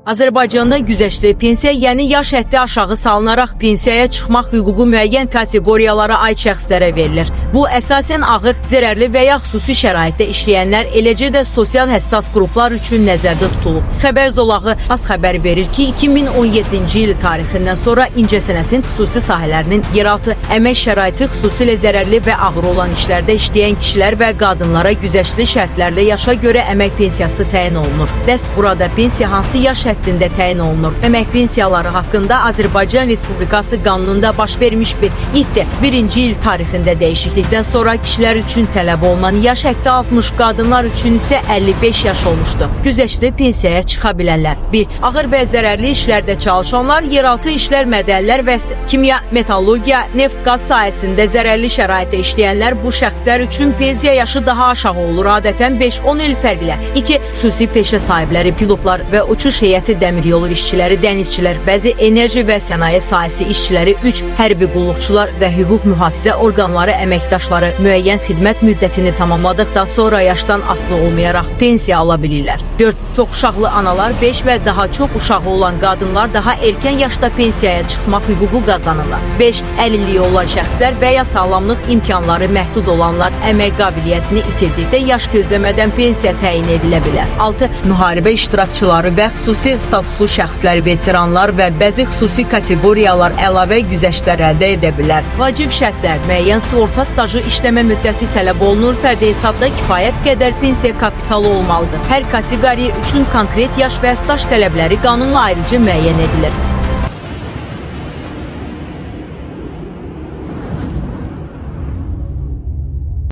Azərbaycanda güzəştli pensiya, yəni yaş həddi aşağı salınaraq pensiyaya çıxmaq hüququ müəyyən kateqoriyalara aid şəxslərə verilir. Bu, əsasən ağır, zərərli və ya xüsusi şəraitdə işləyənlər, eləcə də sosial həssas qruplar üçün nəzərdə tutulub. Xəbər zolağı az xəbər verir ki, 2017-ci il tarixindən sonra incəsənətin xüsusi sahələrinin yeraltı əmək şəraiti xüsusilə zərərli və ağır olan işlərdə işləyən kişilər və qadınlara güzəştli şərtlərlə yaşa görə əmək pensiyası təyin olunur. Bəs burada pensiya hansı yaş həddində təyin olunur? Əmək pensiyaları haqqında Azərbaycan Respublikası qanununda baş vermiş bir ilk 1-ci il tarixində dəyişiklikdən sonra kişilər üçün tələb olunan yaş həddi 60, qadınlar üçün isə 55 yaş olmuşdu. Güzəştli pensiyaya çıxa bilənlər: 1. Ağır və zərərli işlərdə çalışanlar, yeraltı işlər, mədənlər və kimya, metallurgiya, neft, qaz sahəsində zərərli şəraitdə işləyənlər. Bu şəxslər üçün pensiya yaşı daha aşağı olur, adətən 5-10 il fərqlə. 2. Xüsusi peşə sahibləri, pilotlar və uçuş heyəti, dəmiryolu işçiləri, dənizçilər, bəzi enerji və sənaye sahəsi işçiləri. 3. Hərbi qulluqçular və hüquq mühafizə orqanları əməkdaşları müəyyən xidmət müddətini tamamladıqdan sonra yaşdan asılı olmayaraq pensiya ala bilirlər. 4. Çox uşaqlı analar, 5 və daha çox uşağı olan qadınlar daha erkən yaşda pensiyaya çıxmaq hüququ qazanırlar. 5. Əlilliyi olan şəxslər və ya sağlamlıq imkanları məhdud olanlar əmək qabiliyyətini itirdikdə yaş gözləmədən pensiya təyin edilə bilər. 6. Müharibə iştirakçıları və xüsusi statuslu şəxslər, veteranlar və bəzi xüsusi kateqoriyalar əlavə güzəştlər əldə edə bilər. Vacib şərtlər: müəyyən sığorta stajı, işləmə müddəti tələb olunur, fərdi hesabda kifayət qədər pensiya kapitalı olmalıdır. Hər kateqoriya üçün konkret yaş və staj tələbləri qanunla ayrıca müəyyən edilir.